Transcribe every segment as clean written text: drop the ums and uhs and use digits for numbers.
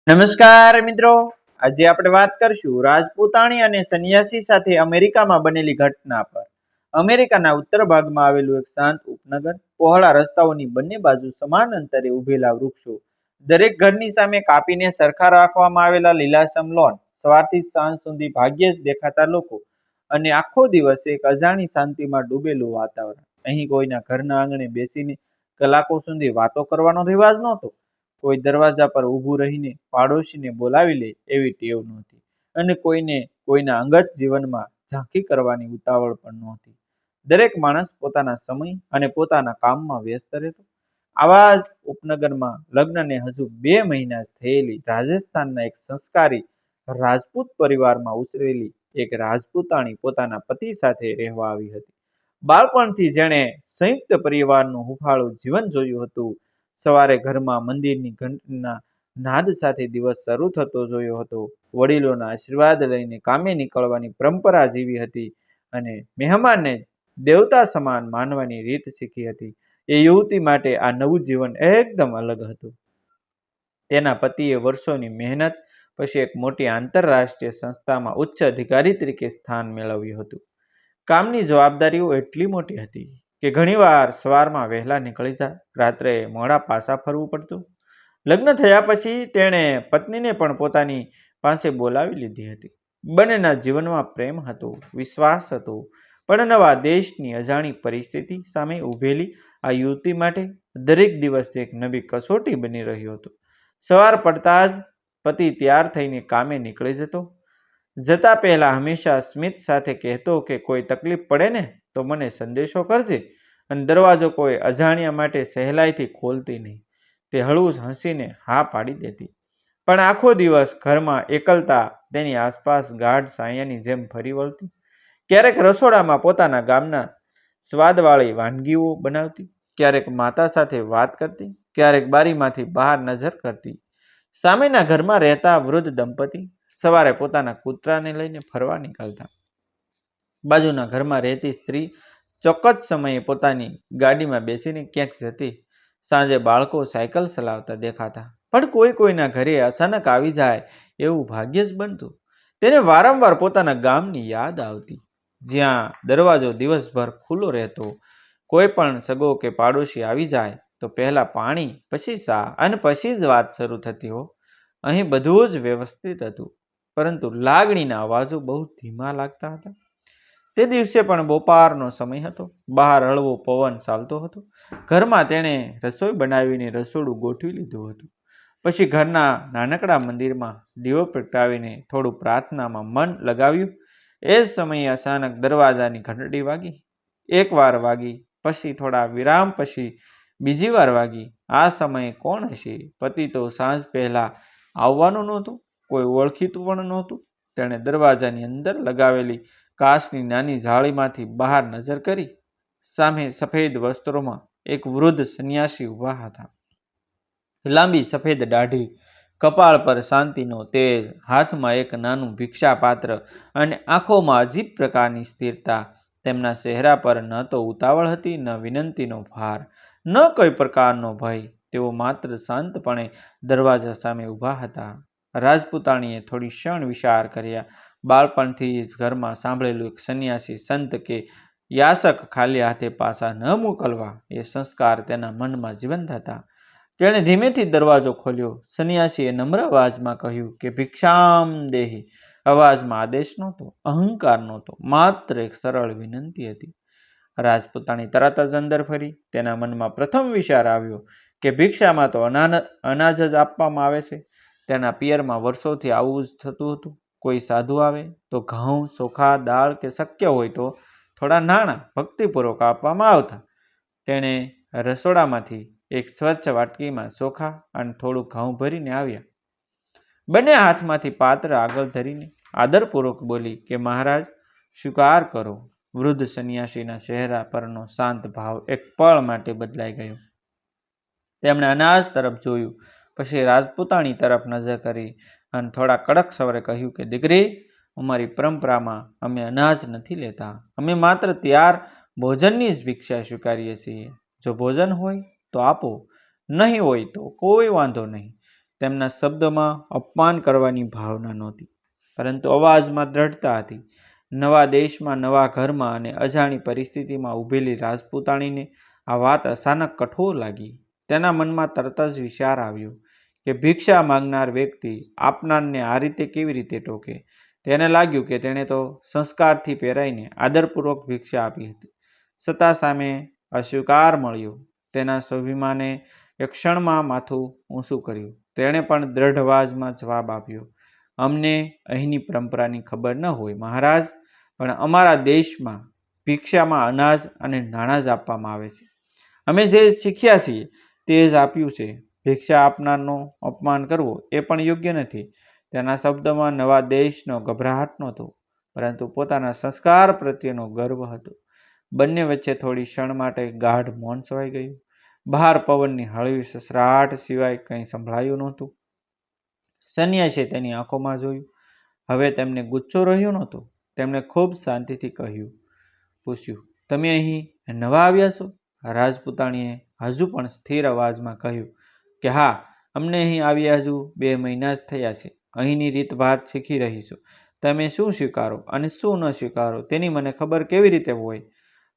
નમસ્કાર મિત્રો, આજે આપણે વાત કરશું રાજપૂતાણી અને સંન્યાસી સાથે અમેરિકામાં બનેલી ઘટના પર. અમેરિકાના ઉત્તર ભાગમાં આવેલું એક શાંત ઉપનગર, પહોળા રસ્તાઓની બંને બાજુ સમાન અંતરે ઉભેલા વૃક્ષો, દરેક ઘરની સામે કાપીને સરખા રાખવામાં આવેલા લીલાછમ લોન, સવારથી સાંજ સુધી ભાગ્યે જ દેખાતા લોકો અને આખો દિવસ એક અજાણી શાંતિમાં ડૂબેલું વાતાવરણ. અહીં કોઈના ઘરના આંગણે બેસીને કલાકો સુધી વાતો કરવાનો રિવાજ નહોતો. કોઈ દરવાજા પર ઊભું રહીને પાડોશીને બોલાવી લે એવી ટેવ નહોતી અને કોઈને કોઈના અંગત જીવનમાં ઝાંખી કરવાની ઉતાવળ પણ નહોતી. દરેક માણસ પોતાના સમય અને પોતાના કામમાં વ્યસ્ત રહેતો. આવા જ ઉપનગરમાં લગ્નને હજુ 2 મહિના જ થયેલી રાજસ્થાનના એક સંસ્કારી રાજપૂત પરિવારમાં ઉછરેલી એક રાજપૂતાણી પોતાના પતિ સાથે રહેવા આવી હતી. બાળપણથી જેણે સંયુક્ત પરિવારનું હુંફાળું જીવન જોયું હતું, સવારે ઘરમાં મંદિરની ઘંટના નાદ સાથે દિવસ શરૂ થતો જોયો હતો, વડીલોના આશીર્વાદ લઈને કામે નીકળવાની પરંપરા જીવી હતી અને મહેમાનને દેવતા સમાન માનવાની રીત શીખી હતી. એ યુવતી માટે આ નવું જીવન એકદમ અલગ હતું. તેના પતિએ વર્ષોની મહેનત પછી એક મોટી આંતરરાષ્ટ્રીય સંસ્થામાં ઉચ્ચ અધિકારી તરીકે સ્થાન મેળવ્યું હતું. કામની જવાબદારીઓ એટલી મોટી હતી કે ઘણીવાર સવારમાં વહેલા નીકળી જાય, રાત્રે મોડા પાછા ફરવું પડતું. લગ્ન થયા પછી તેણે પત્નીને પણ પોતાની પાસે બોલાવી લીધી હતી. બંનેના જીવનમાં પ્રેમ હતો, વિશ્વાસ હતો, પણ નવા દેશની અજાણી પરિસ્થિતિ સામે ઊભેલી આ યુવતી માટે દરેક દિવસ એક નવી કસોટી બની રહ્યો હતો. સવાર પડતા જ પતિ તૈયાર થઈને કામે નીકળી જતો. જતા પહેલા હંમેશા સ્મિત સાથે કહેતો કે કોઈ તકલીફ પડે ને તો મને સંદેશો કરજે, અને દરવાજો કોઈ અજાણ્યા માટે સહેલાઈથી ખોલતી નહીં. તે હળવું હસીને હા પાડી દેતી. પણ આખો દિવસ ઘરમાં એકલતા તેની આસપાસ ગાઢ સાયાની જેમ ફરી વળતી. ક્યારેક રસોડામાં પોતાના ગામના સ્વાદવાળી વાનગીઓ બનાવતી, ક્યારેક માતા સાથે વાત કરતી, ક્યારેક બારીમાંથી બહાર નજર કરતી. સામેના ઘરમાં રહેતા વૃદ્ધ દંપતી સવારે પોતાના કૂતરાને લઈને ફરવા નીકળતા. બાજુના ઘરમાં રહેતી સ્ત્રી ચોક્કસ સમયે પોતાની ગાડીમાં બેસીને ક્યાંક જતી. સાંજે બાળકો સાયકલ ચલાવતા દેખાતા. પણ કોઈના ઘરે અચાનક આવી જાય એવું ભાગ્ય જ બનતું. તેને વારંવાર પોતાના ગામની યાદ આવતી, જ્યાં દરવાજો દિવસભર ખુલ્લો રહેતો. કોઈ પણ સગો કે પાડોશી આવી જાય તો પહેલા પાણી, પછી ચા અને પછી જ વાત શરૂ થતી હો. અહીં બધું જ વ્યવસ્થિત હતું, પરંતુ લાગણીના અવાજો બહુ ધીમા લાગતા હતા. તે દિવસે પણ બપોરનો સમય હતો. બહાર હળવો પવન ચાલતો હતો. ઘરમાં તેણે રસોઈ બનાવીને રસોડું ગોઠવી લીધું હતું. પછી ઘરના નાનકડા મંદિરમાં દીવો પ્રગટાવીને થોડું પ્રાર્થનામાં મન લગાવ્યું. એ જ સમયે અચાનક દરવાજાની ઘંટડી વાગી. એકવાર વાગી, પછી થોડા વિરામ પછી બીજી વાર વાગી. આ સમયે કોણ હશે? પતિ તો સાંજ પહેલા આવવાનું નહોતું, કોઈ ઓળખીતું પણ નહોતું. તેણે દરવાજાની અંદર લગાવેલી કાચની નાની જાળીમાંથી બહાર નજર કરી. સામે સફેદ વસ્ત્રોમાં એક વૃદ્ધ સંન્યાસી ઊભા હતા. લાંબી સફેદ દાઢી, કપાળ પર શાંતિનો તેજ, હાથમાં એક નાનું ભિક્ષા પાત્ર અને આંખોમાં અજીબ પ્રકારની સ્થિરતા. તેમના ચહેરા પર ન તો ઉતાવળ હતી, ન વિનંતીનો ભાર, ન કોઈ પ્રકારનો ભય. તેઓ માત્ર શાંતપણે દરવાજા સામે ઊભા હતા. રાજપૂતાણીએ થોડી ક્ષણ વિચાર કર્યા. બાળપણથી જ ઘરમાં સાંભળેલું એક સંન્યાસી સંત કે યાચક ખાલી હાથે પાછા ન મોકલવા, એ સંસ્કાર તેના મનમાં જીવંત હતા. તેણે ધીમેથી દરવાજો ખોલ્યો. સંન્યાસીએ નમ્ર અવાજમાં કહ્યું કે ભિક્ષામ દેહી. અવાજમાં આદેશ નહોતો, અહંકાર નહોતો, માત્ર એક સરળ વિનંતી હતી. રાજપૂતાણી તરત જ અંદર ફરી. તેના મનમાં પ્રથમ વિચાર આવ્યો કે ભિક્ષામાં તો અનાજ જ આપવામાં આવે છે. તેના પિયરમાં વર્ષોથી આવું જ થતું હતું. કોઈ સાધુ આવે તો ઘઉં, ચોખા, દાળ કે શક્ય હોય તો થોડા નાણાં ભક્તિપૂર્વક આપવામાં આવતા. તેણે રસોડામાંથી એક સ્વચ્છ વાટકીમાં ચોખા અને થોડું ઘઉં ભરીને આવ્યા. બંને હાથમાંથી પાત્ર આગળ ધરીને આદરપૂર્વક બોલી કે મહારાજ, સ્વીકાર કરો. વૃદ્ધ સંન્યાસીના ચહેરા પરનો શાંત ભાવ એક પળ માટે બદલાઈ ગયો. તેમણે અનાજ તરફ જોયું, પછી રાજપૂતાણી તરફ નજર કરી અને થોડા કડક સ્વરે કહ્યું કે દીકરી, અમારી પરંપરામાં અમે અનાજ નથી લેતા. અમે માત્ર તૈયાર ભોજનની જ ભિક્ષા સ્વીકારીએ છીએ. જો ભોજન હોય તો આપો, નહીં હોય તો કોઈ વાંધો નહીં. તેમના શબ્દમાં અપમાન કરવાની ભાવના નહોતી, પરંતુ અવાજમાં દ્રઢતા હતી. નવા દેશમાં, નવા ઘરમાં અને અજાણી પરિસ્થિતિમાં ઊભેલી રાજપૂતાણીને આ વાત અચાનક કઠોર લાગી. તેના મનમાં તરત જ વિચાર આવ્યો કે ભિક્ષા માંગનાર વ્યક્તિ આપનારને આ રીતે કેવી રીતે ટોકે. તેને લાગ્યું કે તેણે તો સંસ્કારથી પહેરાઈને આદરપૂર્વક ભિક્ષા આપી હતી, છતાં સામે અસ્વીકાર મળ્યો. તેના સ્વાભિમાને એક ક્ષણમાં માથું ઊંચું કર્યું. તેણે પણ દ્રઢ અવાજમાં જવાબ આપ્યો, અમને અહીંની પરંપરાની ખબર ન હોય મહારાજ, પણ અમારા દેશમાં ભિક્ષામાં અનાજ અને નાણાં જ આપવામાં આવે છે. અમે જે શીખ્યા છીએ તે જ આપ્યું છે. ભિક્ષા આપનારનું અપમાન કરવું એ પણ યોગ્ય નથી. તેના શબ્દમાં નવા દેશનો ગભરાટ નહોતો, પરંતુ પોતાના સંસ્કાર પ્રત્યેનો ગર્વ હતો. બંને વચ્ચે થોડી ક્ષણ માટે ગાઢ મૌન છવાઈ ગયું. બહાર પવનની હળવી સસરાટ સિવાય કંઈ સંભળાયું નહોતું. સંન્યાસીએ તેની આંખોમાં જોયું. હવે તેમને ગુસ્સો રહ્યો નહોતો. તેમણે ખૂબ શાંતિથી પૂછ્યું, તમે અહીં નવા આવ્યા છો? રાજપૂતાણીએ હજુ પણ સ્થિર અવાજમાં કહ્યું કે હા, અમને અહીં આવ્યા હજુ 2 મહિના જ થયા છે. અહીંની રીતભાત શીખી રહી છું. તમે શું સ્વીકારો અને શું ન સ્વીકારો તેની મને ખબર કેવી રીતે હોય?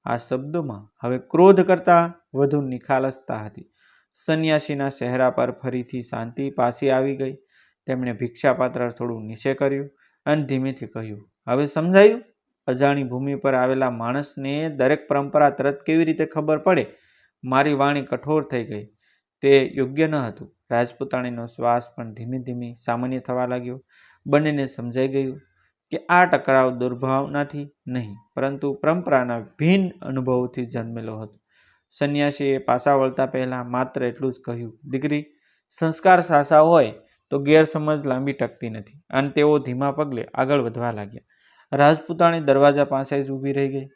આ શબ્દોમાં હવે ક્રોધ કરતાં વધુ નિખાલસતા હતી. સંન્યાસીના ચહેરા પર ફરીથી શાંતિ પાછી આવી ગઈ. તેમણે ભિક્ષાપાત્ર થોડું નીચે કર્યું અને ધીમેથી કહ્યું, હવે સમજાયું? અજાણી ભૂમિ પર આવેલા માણસને દરેક પરંપરા તરત કેવી રીતે ખબર પડે? મારી વાણી કઠોર થઈ ગઈ. તે યોગ્ય ન હતું. રાજપૂતાણીનો શ્વાસ પણ ધીમે ધીમે સામાન્ય થવા લાગ્યો. બંનેને સમજાઈ ગયું કે આ ટકરાવ દુર્ભાવનાથી નહીં, પરંતુ પરંપરાના ભિન્ન અનુભવોથી જન્મેલો હતો. સંન્યાસીએ પાછા વળતા પહેલા માત્ર એટલું જ કહ્યું, દીકરી, સંસ્કાર સાચા હોય તો ગેરસમજ લાંબી ટકતી નથી. અને તેઓ ધીમા પગલે આગળ વધવા લાગ્યા. રાજપૂતાણી દરવાજા પાસે જ ઊભી રહી ગઈ.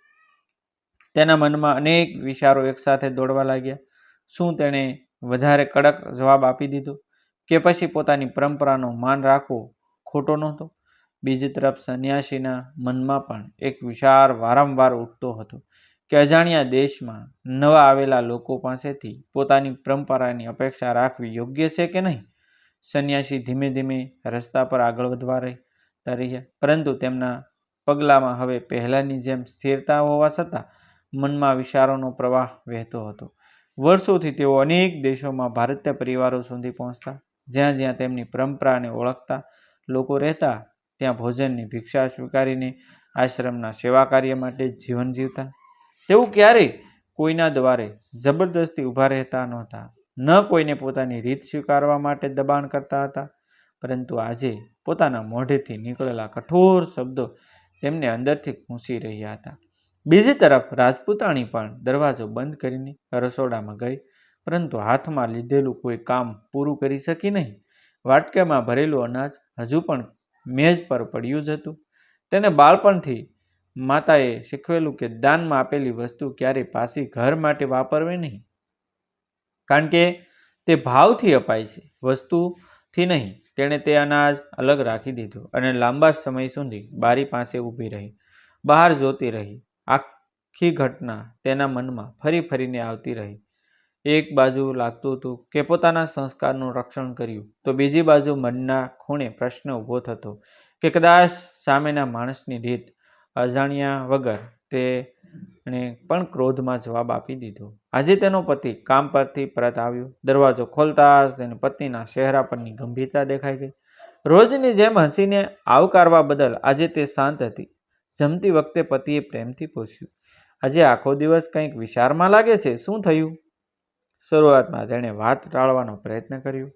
તેના મનમાં અનેક વિચારો એકસાથે દોડવા લાગ્યા. શું તેણે વધારે કડક જવાબ આપી દીધો, કે પછી પોતાની પરંપરાનું માન રાખવો ખોટો નહોતો? બીજી તરફ સંન્યાસીના મનમાં પણ એક વિચાર વારંવાર ઉઠતો હતો કે અજાણ્યા દેશમાં નવા આવેલા લોકો પાસેથી પોતાની પરંપરાની અપેક્ષા રાખવી યોગ્ય છે કે નહીં? સંન્યાસી ધીમે ધીમે રસ્તા પર આગળ વધવા રહ્યા, પરંતુ તેમના પગલામાં હવે પહેલાની જેમ સ્થિરતા હોવા છતાં મનમાં વિચારોનો પ્રવાહ વહેતો હતો. વર્ષોથી તેઓ અનેક દેશોમાં ભારતીય પરિવારો સુધી પહોંચતા, જ્યાં જ્યાં તેમની પરંપરાને ઓળખતા લોકો રહેતા, ત્યાં ભોજનની ભિક્ષા સ્વીકારીને આશ્રમના સેવા કાર્ય માટે જીવન જીવતા. તેઓ ક્યારેય કોઈના દ્વારે જબરદસ્તી ઊભા રહેતા નહોતા, ન કોઈને પોતાની રીત સ્વીકારવા માટે દબાણ કરતા હતા. પરંતુ આજે પોતાના મોઢેથી નીકળેલા કઠોર શબ્દો તેમને અંદરથી ખૂંસી રહ્યા હતા. બીજી તરફ રાજપૂતાણી પણ દરવાજો બંધ કરીને રસોડામાં ગઈ, પરંતુ હાથમાં લીધેલું કોઈ કામ પૂરું કરી શકી નહીં. વાટકામાં ભરેલું અનાજ હજુ પણ મેજ પર પડ્યું જ હતું. તેને બાળપણથી માતાએ શીખવેલું કે દાનમાં આપેલી વસ્તુ ક્યારેય પાછી ઘર માટે વાપરવી નહીં, કારણ કે તે ભાવથી અપાય છે, વસ્તુથી નહીં. તેણે તે અનાજ અલગ રાખી દીધું અને લાંબા સમય સુધી બારી પાસે ઊભી રહી, બહાર જોતી રહી. આખી ઘટના તેના મનમાં ફરી ફરીને આવતી રહી. એક બાજુ લાગતું હતું કે પોતાના સંસ્કારનું રક્ષણ કર્યું, તો બીજી બાજુ મનના ખૂણે પ્રશ્ન ઊભો થતો કે કદાચ સામેના માણસની રીત અજાણ્યા વગર તેણે પણ ક્રોધમાં જવાબ આપી દીધો. આજે તેનો પતિ કામ પરથી પરત આવ્યો. દરવાજો ખોલતા જ તેની પત્નીના ચહેરા પરની ગંભીરતા દેખાઈ ગઈ. રોજની જેમ હસીને આવકારવા બદલ આજે તે શાંત હતી. જમતી વખતે પતિએ પ્રેમથી પૂછ્યું, આજે આખો દિવસ કંઈક વિચારમાં લાગે છે, શું થયું? શરૂઆતમાં તેણે વાત ટાળવાનો પ્રયત્ન કર્યો,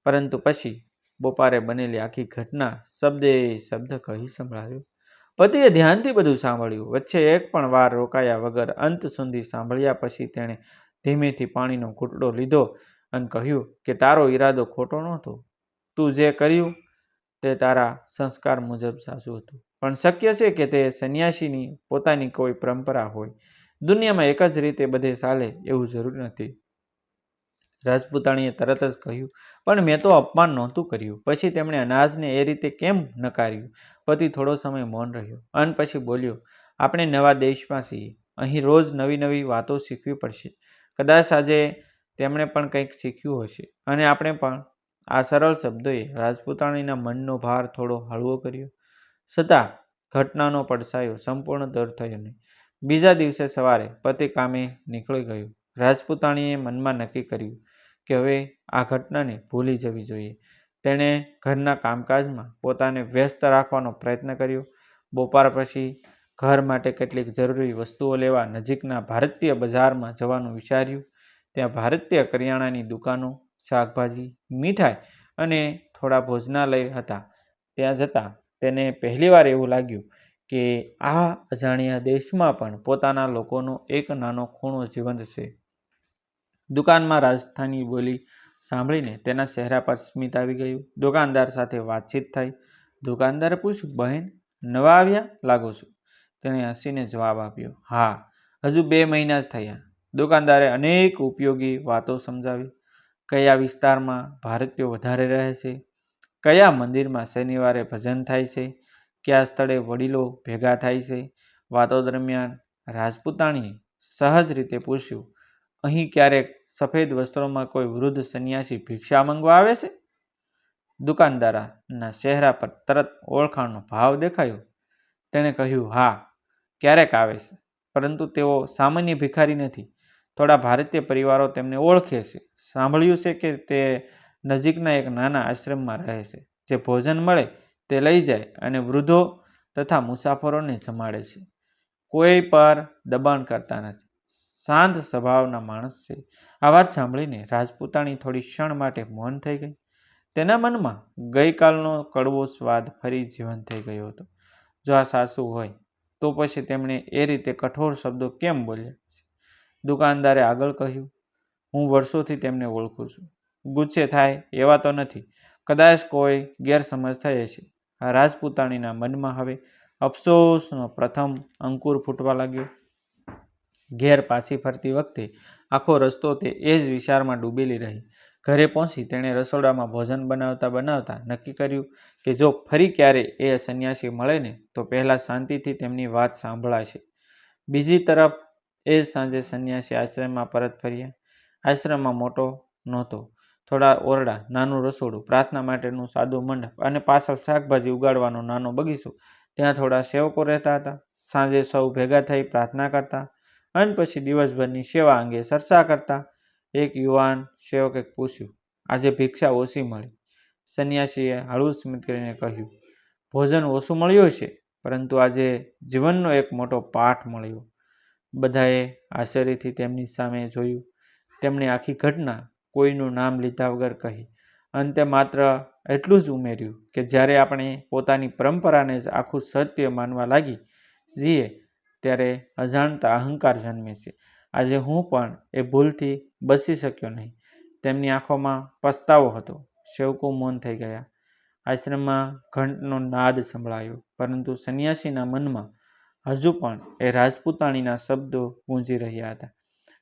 પરંતુ પછી બપોરે બનેલી આખી ઘટના શબ્દે શબ્દ કહી સંભળાવ્યો. પતિએ ધ્યાનથી બધું સાંભળ્યું. વચ્ચે એક પણ વાર રોકાયા વગર અંત સુધી સાંભળ્યા પછી તેણે ધીમેથી પાણીનો ઘૂંટડો લીધો અને કહ્યું કે તારો ઈરાદો ખોટો નહોતો. તું જે કર્યું તે તારા સંસ્કાર મુજબ સાચું હતું. પણ શક્ય છે કે તે સંન્યાસીની પોતાની કોઈ પરંપરા હોય. દુનિયામાં એક જ રીતે બધે ચાલે એવું જરૂર નથી. રાજપૂતાણીએ તરત જ કહ્યું, પણ મેં તો અપમાન નહોતું કર્યું. પછી તેમણે અનાજને એ રીતે કેમ નકાર્યું? પતિ થોડો સમય મૌન રહ્યો અને પછી બોલ્યો, આપણે નવા દેશમાં છીએ. અહીં રોજ નવી નવી વાતો શીખવી પડશે. કદાચ આજે તેમણે પણ કંઈક શીખ્યું હશે અને આપણે પણ. આ સરળ શબ્દોએ રાજપૂતાણીના મનનો ભાર થોડો હળવો કર્યો. છતાં ઘટનાનો પડછાયો સંપૂર્ણ દૂર થયો નહીં. બીજા દિવસે સવારે પતિ કામે નીકળી ગયું. રાજપૂતાણીએ મનમાં નક્કી કર્યું કે હવે આ ઘટનાને ભૂલી જવી જોઈએ. તેણે ઘરના કામકાજમાં પોતાને વ્યસ્ત રાખવાનો પ્રયત્ન કર્યો. બપોર પછી ઘર માટે કેટલીક જરૂરી વસ્તુઓ લેવા નજીકના ભારતીય બજારમાં જવાનું વિચાર્યું. ત્યાં ભારતીય કરિયાણાની દુકાનો, શાકભાજી, મીઠાઈ અને થોડા ભોજનાલય હતા. ત્યાં જતાં તેને પહેલીવાર એવું લાગ્યું કે આ અજાણ્યા દેશમાં પણ પોતાના લોકોનો એક નાનો ખૂણો જીવંત છે. દુકાનમાં રાજસ્થાની બોલી સાંભળીને તેના ચહેરા પર સ્મિત આવી ગયું. દુકાનદાર સાથે વાતચીત થઈ. દુકાનદારે પૂછ્યું, બહેન, નવા આવ્યા લાગો છો? તેણે હસીને જવાબ આપ્યો, હા, હજુ 2 મહિના જ થયા. દુકાનદારે અનેક ઉપયોગી વાતો સમજાવી. કયા વિસ્તારમાં ભારતીયો વધારે રહે છે, કયા મંદિરમાં શનિવારે ભજન થાય છે, કયા સ્થળે વડીલો ભેગા થાય છે. વાતો દરમિયાન રાજપૂતાણીએ સહજ રીતે પૂછ્યું, અહીં ક્યારેક સફેદ વસ્ત્રોમાં કોઈ વૃદ્ધ સંન્યાસી ભિક્ષા માંગવા આવે છે? દુકાનદારના ચહેરા પર તરત ઓળખાણનો ભાવ દેખાયો. તેણે કહ્યું, હા, ક્યારેક આવે છે, પરંતુ તેઓ સામાન્ય ભિખારી નથી. થોડા ભારતીય પરિવારો તેમને ઓળખે છે. સાંભળ્યું છે કે તે નજીકના એક નાના આશ્રમમાં રહે છે, જે ભોજન મળે તે લઈ જાય અને વૃદ્ધો તથા મુસાફરોને જમાડે છે. કોઈ પર દબાણ કરતા નથી. શાંત સ્વભાવના માણસ છે. આ વાત સાંભળીને રાજપૂતાણી થોડી ક્ષણ માટે મૌન થઈ ગઈ. તેના મનમાં ગઈકાલનો કડવો સ્વાદ ફરી જીવંત થઈ ગયો હતો. જો આ સાસુ હોય તો પછી તેમણે એ રીતે કઠોર શબ્દો કેમ બોલ્યા? દુકાનદારે આગળ કહ્યું, હું વર્ષોથી તેમને ઓળખું છું. ગુસ્સે થાય એવા તો નથી. કદાચ કોઈ ગેરસમજ થઈ હશે. રાજપૂતાણીના મનમાં હવે અફસોસનો પ્રથમ અંકુર ફૂટવા લાગ્યો. ઘેર પાછી ફરતી વખતે આખો રસ્તો તે એ જ વિચારમાં ડૂબેલી રહી. ઘરે પહોંચી તેણે રસોડામાં ભોજન બનાવતા બનાવતા નક્કી કર્યું કે જો ફરી ક્યારે એ સંન્યાસી મળે ને તો પહેલાં શાંતિથી તેમની વાત સાંભળાશે. બીજી તરફ એ સાંજે સંન્યાસી આશ્રમમાં પરત ફર્યા. આશ્રમમાં મોટો નહોતો. થોડા ઓરડા, નાનું રસોડું, પ્રાર્થના માટેનું સાદું મંડપ અને પાછળ શાકભાજી ઉગાડવાનો નાનો બગીચો. ત્યાં થોડા સેવકો રહેતા હતા. સાંજે સૌ ભેગા થઈ પ્રાર્થના કરતા અને પછી દિવસભરની સેવા અંગે ચર્ચા કરતા. એક યુવાન સેવકે પૂછ્યું, આજે ભિક્ષા ઓછી મળી? સંન્યાસીએ હળવું સ્મિત કરીને કહ્યું, ભોજન ઓછું મળ્યું છે, પરંતુ આજે જીવનનો એક મોટો પાઠ મળ્યો. બધાએ આશ્ચર્યથી તેમની સામે જોયું. તેમણે આખી ઘટના કોઈનું નામ લીધા વગર કહી. અંતે માત્ર એટલું જ ઉમેર્યું કે જ્યારે આપણે પોતાની પરંપરાને જ આખું સત્ય માનવા લાગી જઈએ ત્યારે અજાણતા અહંકાર જન્મે છે. આજે હું પણ એ ભૂલથી બચી શક્યો નહીં. તેમની આંખોમાં પસ્તાવો હતો. સેવકો મૌન થઈ ગયા. આશ્રમમાં ઘંટનો નાદ સંભળાયો, પરંતુ સંન્યાસીના મનમાં હજુ પણ એ રાજપૂતાણીના શબ્દો ગૂંજી રહ્યા હતા,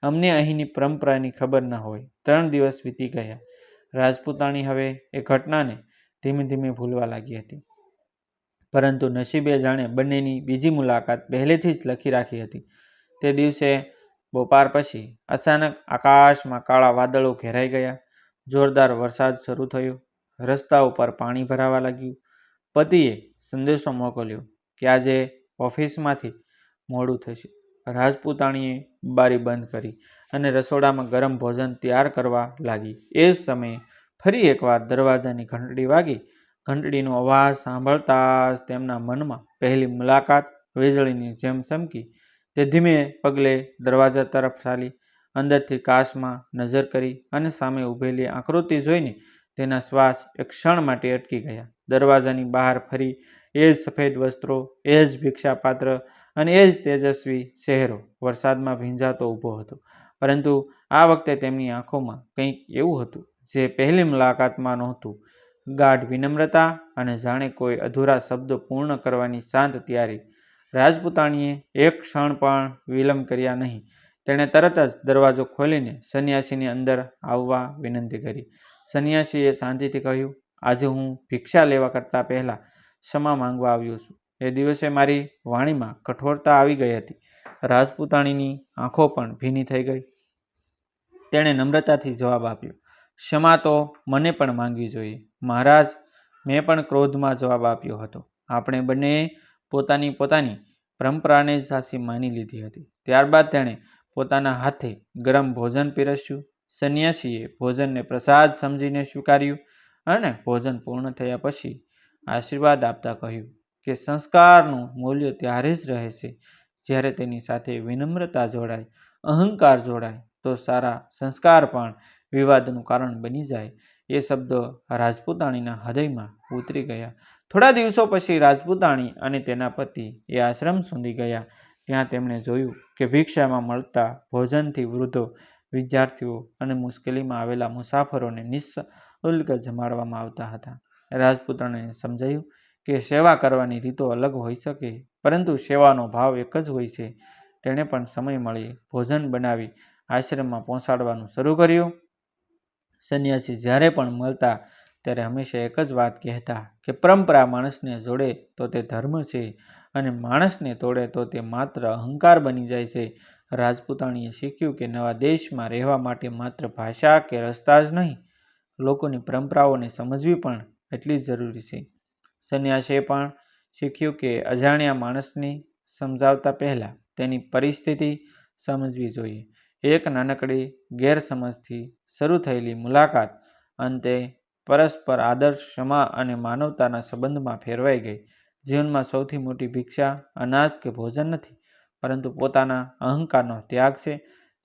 અમને અહીંની પરંપરાની ખબર ન હોય. 3 દિવસ વીતી ગયા. રાજપૂતાણી હવે એ ઘટનાને ધીમે ધીમે ભૂલવા લાગી હતી. પરંતુ નસીબે જાણે બંનેની બીજી મુલાકાત પહેલેથી જ લખી રાખી હતી. તે દિવસે બપોર પછી અચાનક આકાશમાં કાળા વાદળો ઘેરાઈ ગયા. જોરદાર વરસાદ શરૂ થયો. રસ્તા ઉપર પાણી ભરાવા લાગ્યું. પતિએ સંદેશો મોકલ્યો કે આજે ઓફિસમાંથી મોડું થશે. રાજપૂતાણીએ બારી બંધ કરી અને રસોડામાં ગરમ ભોજન તૈયાર કરવા લાગી. એ જ સમયે ફરી એકવાર દરવાજાની ઘંટડી વાગી. ઘંટડીનો અવાજ સાંભળતા જ તેમના મનમાં પહેલી મુલાકાત વીજળીની જેમ ચમકી. તે ધીમે પગલે દરવાજા તરફ ચાલી, અંદરથી કાચમાં નજર કરી અને સામે ઊભેલી આકૃતિ જોઈને તેના શ્વાસ એક ક્ષણ માટે અટકી ગયા. દરવાજાની બહાર ફરી એ જ સફેદ વસ્ત્રો, એ જ ભિક્ષાપાત્ર અને એ જ તેજસ્વી ચહેરો વરસાદમાં ભીંજાતો ઊભો હતો. પરંતુ આ વખતે તેમની આંખોમાં કંઈક એવું હતું જે પહેલી મુલાકાતમાં નહોતું. ગાઢ વિનમ્રતા અને જાણે કોઈ અધૂરા શબ્દો પૂર્ણ કરવાની શાંત તૈયારી. રાજપૂતાણીએ એક ક્ષણ પણ વિલંબ કર્યા નહીં. તેણે તરત જ દરવાજો ખોલીને સંન્યાસીને અંદર આવવા વિનંતી કરી. સંન્યાસીએ શાંતિથી કહ્યું, આજે હું ભિક્ષા લેવા કરતાં પહેલાં ક્ષમા માંગવા આવ્યો છું. એ દિવસે મારી વાણીમાં કઠોરતા આવી ગઈ હતી. રાજપૂતાણીની આંખો પણ ભીની થઈ ગઈ. તેણે નમ્રતાથી જવાબ આપ્યો, ક્ષમા તો મને પણ માંગવી જોઈએ. મહારાજ, મેં પણ ક્રોધમાં જવાબ આપ્યો હતો. આપણે બંનેએ પોતાની પોતાની પરંપરાને જ સાચી માની લીધી હતી. ત્યારબાદ તેણે પોતાના હાથે ગરમ ભોજન પીરસ્યું. સંન્યાસીએ ભોજનને પ્રસાદ સમજીને સ્વીકાર્યું અને ભોજન પૂર્ણ થયા પછી આશીર્વાદ આપતા કહ્યું કે સંસ્કારનું મૂલ્ય ત્યારે જ રહે છે જ્યારે તેની સાથે વિનમ્રતા જોડાય, અહંકાર જોડાય. તો સારા સંસ્કાર પણ વિવાદનું કારણ બની જાય. એ શબ્દો રાજપૂતાણીના હૃદયમાં ઉતરી ગયા. થોડા દિવસો પછી રાજપૂતાણી અને તેના પતિ એ આશ્રમ સુધી ગયા. ત્યાં તેમણે જોયું કે ભિક્ષામાં મળતા ભોજનથી વૃદ્ધો, વિદ્યાર્થીઓ અને મુશ્કેલીમાં આવેલા મુસાફરોને નિઃશુલ્ક જમાડવામાં આવતા હતા. રાજપૂતાણીને સમજાયું કે સેવા કરવાની રીતો અલગ હોઈ શકે, પરંતુ સેવાનો ભાવ એક જ હોય છે. તેણે પણ સમય મળે ભોજન બનાવી આશ્રમમાં પહોંચાડવાનું શરૂ કર્યું. સંન્યાસી જ્યારે પણ મળતા ત્યારે હંમેશા એક જ વાત કહેતા કે પરંપરા માણસને જોડે તો તે ધર્મ છે અને માણસને તોડે તો તે માત્ર અહંકાર બની જાય છે. રાજપૂતાણીએ શીખ્યું કે નવા દેશમાં રહેવા માટે માત્ર ભાષા કે રસ્તા જ નહીં, લોકોની પરંપરાઓને સમજવી પણ એટલી જ જરૂરી છે. સંન્યાસીએ પણ શીખ્યું કે અજાણ્યા માણસને સમજાવતા પહેલાં તેની પરિસ્થિતિ સમજવી જોઈએ. એક નાનકડી ગેરસમજથી શરૂ થયેલી મુલાકાત અંતે પરસ્પર આદર, ક્ષમા અને માનવતાના સંબંધમાં ફેરવાઈ ગઈ. જીવનમાં સૌથી મોટી ભિક્ષા અનાજ કે ભોજન નથી, પરંતુ પોતાના અહંકારનો ત્યાગ છે.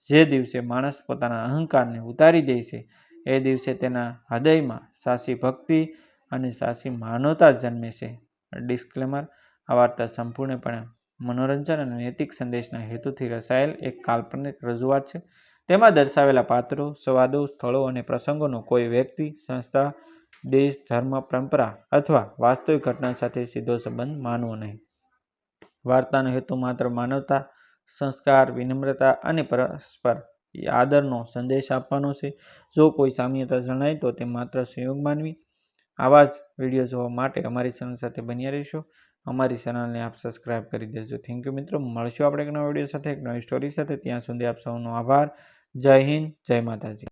જે દિવસે માણસ પોતાના અહંકારને ઉતારી દે છે, એ દિવસે તેના હૃદયમાં સાચી ભક્તિ અને સાચી માનવતા જન્મે છે. ડિસ્ક્લેમર: આ વાર્તા સંપૂર્ણપણે મનોરંજન અને નૈતિક સંદેશના હેતુથી રચાયેલ એક કાલ્પનિક રજૂઆત છે. તેમાં દર્શાવેલા પાત્રો, સંવાદો, સ્થળો અને પ્રસંગોનો કોઈ વ્યક્તિ, સંસ્થા, દેશ, ધર્મ, પરંપરા અથવા વાસ્તવિક ઘટના સાથે સીધો સંબંધ માનવો નહીં. વાર્તાનો હેતુ માત્ર માનવતા, સંસ્કાર, વિનમ્રતા અને પરસ્પર આદરનો સંદેશ આપવાનો છે. જો કોઈ સામ્યતા જણાય તો તે માત્ર સંયોગ માનવી. આવા જ વિડીયો જોવા માટે અમારી ચેનલ સાથે બન્યા રહેશો. અમારી ચેનલને આપ સબસ્ક્રાઇબ કરી દેજો. થેન્ક યુ મિત્રો. મળશું આપણે એક નવા વિડીયો સાથે, એક નવી સ્ટોરી સાથે. ત્યાં સુધી આપ સૌનો આભાર. જય હિન્દ, જય માતાજી.